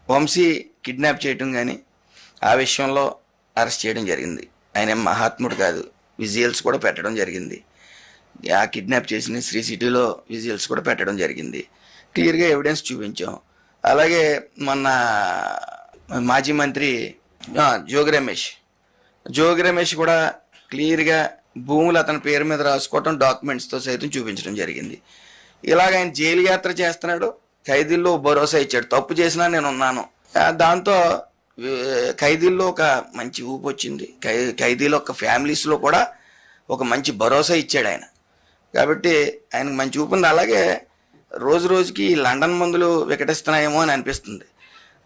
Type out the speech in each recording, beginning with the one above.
Vamsi kidnap చేయటం కానీ ఆ విషయంలో అరెస్ట్ చేయడం జరిగింది. ఆయన మహాత్ముడు కాదు, విజువల్స్ కూడా పెట్టడం జరిగింది. ఆ కిడ్నాప్ చేసిన శ్రీ సిటీలో విజువల్స్ కూడా పెట్టడం జరిగింది. క్లియర్గా ఎవిడెన్స్ చూపించాం. అలాగే మొన్న మాజీ మంత్రి జోగి రమేష్ కూడా క్లియర్గా భూములు అతని పేరు మీద రాసుకోవటం డాక్యుమెంట్స్తో సైతం చూపించడం జరిగింది. ఇలాగ ఆయన జైలు యాత్ర చేస్తున్నాడు, ఖైదీల్లో భరోసా ఇచ్చాడు, తప్పు చేసినా నేను ఉన్నాను. దాంతో ఖైదీల్లో ఒక మంచి ఊపు వచ్చింది. ఖైదీలో ఒక ఫ్యామిలీస్లో కూడా ఒక మంచి భరోసా ఇచ్చాడు ఆయన. కాబట్టి ఆయనకు మంచి ఊపు ఉంది. అలాగే రోజు రోజుకి లండన్ మందులు వికటిస్తున్నాయేమో అని అనిపిస్తుంది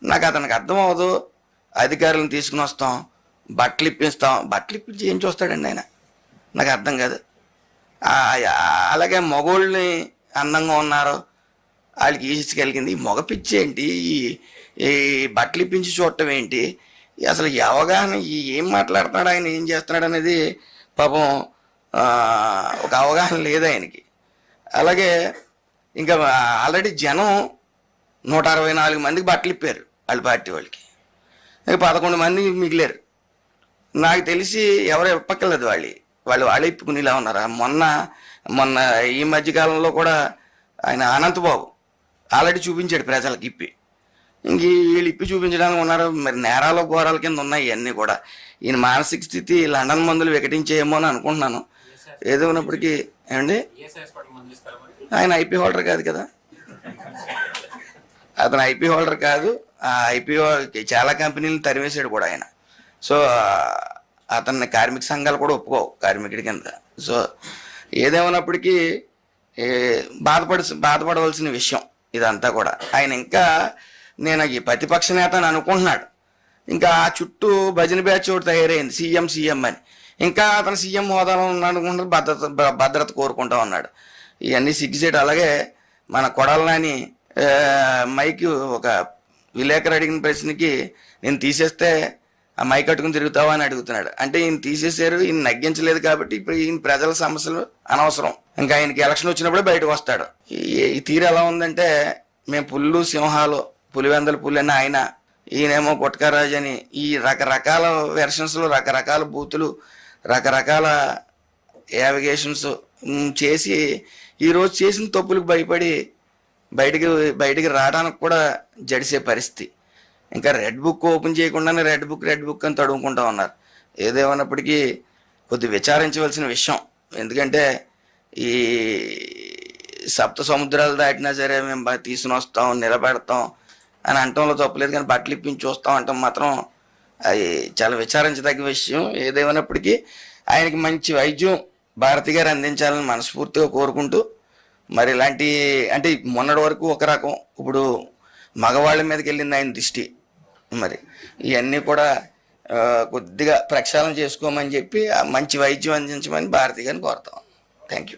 నాకు. అతనికి అర్థం అవ్వదు. అధికారులను తీసుకుని వస్తాం, బట్టలు ఇప్పించి ఏం చూస్తాడండి ఆయన, నాకు అర్థం కాదు. అలాగే మగోళ్ళని అందంగా ఉన్నారు, వాళ్ళకి ఈడ్చుకెళ్ళింది. ఈ మగ పిచ్చి ఏంటి, ఈ బట్టలు ఇప్పించి చూడటం ఏంటి, అసలు ఈ అవగాహన, ఏం మాట్లాడుతున్నాడు ఆయన, ఏం చేస్తున్నాడు అనేది పాపం ఒక అవగాహన లేదు ఆయనకి. అలాగే ఇంకా ఆల్రెడీ జనం 164 మందికి బట్టలు ఇప్పారు వాళ్ళ పార్టీ వాళ్ళకి, ఇంకా 11 మంది మిగిలారు. నాకు తెలిసి ఎవరు ఇప్పక్కర్లేదు, వాళ్ళు ఇప్పుకునేలా ఉన్నారా. మొన్న ఈ మధ్యకాలంలో కూడా ఆయన అనంతబాబు ఆల్రెడీ చూపించాడు ప్రజలకు ఇప్పి. ఇంక వీళ్ళు ఇప్పి చూపించడానికి ఉన్నారు. మరి నేరాల ఘోరాల కింద ఉన్నాయి ఇవన్నీ కూడా. ఈయన మానసిక స్థితి లండన్ మందులు వికటించేయేమో అని అనుకుంటున్నాను. ఏదో ఉన్నప్పటికీ ఏమండి, ఆయన ఐపీ హోల్డర్ కాదు కదా, అతను ఐపీ హోల్డర్ కాదు. ఆ ఐపీఓ చాలా కంపెనీలను తరివేశాడు కూడా ఆయన. సో అతన్ని కార్మిక సంఘాలు కూడా ఒప్పుకోవు కార్మికుడి కింద. సో ఏదేమన్నప్పటికీ బాధపడవలసిన విషయం ఇదంతా కూడా. ఆయన ఇంకా నేను ఈ ప్రతిపక్ష నేత అని అనుకుంటున్నాడు. ఇంకా ఆ చుట్టూ భజన బ్యాచ్ ఒకటి తయారైంది, సీఎం అని. ఇంకా అతను సీఎం హోదాలో ఉన్నాడు అనుకుంటున్నాడు, భద్రత కోరుకుంటా ఉన్నాడు. ఇవన్నీ సిగ్గుచేటు. అలాగే మన కొడాలని మైక్ ఒక విలేకరు అడిగిన ప్రశ్నకి నేను తీసేస్తే ఆ మైక్ కట్టుకుని తిరుగుతావా అని అడుగుతున్నాడు. అంటే ఈయన తీసేశారు, ఈయన నగ్గించలేదు కాబట్టి ఇప్పుడు ఈయన ప్రజల సమస్యలు అనవసరం, ఇంకా ఆయనకి ఎలక్షన్ వచ్చినప్పుడే బయటకు వస్తాడు. ఈ తీరు ఎలా ఉందంటే, మేము పుల్లు సింహాలు, పులివెందల పులి అని ఆయన, ఈయనేమో గుట్కారాజు అని, ఈ రకరకాల వెర్షన్స్లో రకరకాల బూతులు, రకరకాల యావిగేషన్స్ చేసి ఈరోజు చేసిన తప్పులకు భయపడి బయటికి రావడానికి కూడా జడిసే పరిస్థితి. ఇంకా రెడ్ బుక్ ఓపెన్ చేయకుండానే రెడ్ బుక్ అని తడుముకుంటా ఉన్నారు. ఏదేమన్నప్పటికీ కొద్ది విచారించవలసిన విషయం. ఎందుకంటే ఈ సప్త సముద్రాలు దాటినా సరే మేము తీసుకుని వస్తాం, నిలబెడతాం అని అంటంలో తప్పలేదు. కానీ బట్టలు ఇప్పించి చూస్తాం అంటాం మాత్రం అది చాలా విచారించదగ్గ విషయం. ఏదేమన్నప్పటికీ ఆయనకి మంచి వైద్యం భారతి గారు అందించాలని మనస్ఫూర్తిగా కోరుకుంటూ, మరి ఇలాంటి అంటే మొన్నటి వరకు ఒక రకం, ఇప్పుడు మగవాళ్ళ మీదకి వెళ్ళింది ఆయన దృష్టి. మరి ఇవన్నీ కూడా కొద్దిగా ప్రక్షాళన చేసుకోమని చెప్పి మంచి వైద్యం అందించమని భారతి గారిని కోరుతాం. Thank you.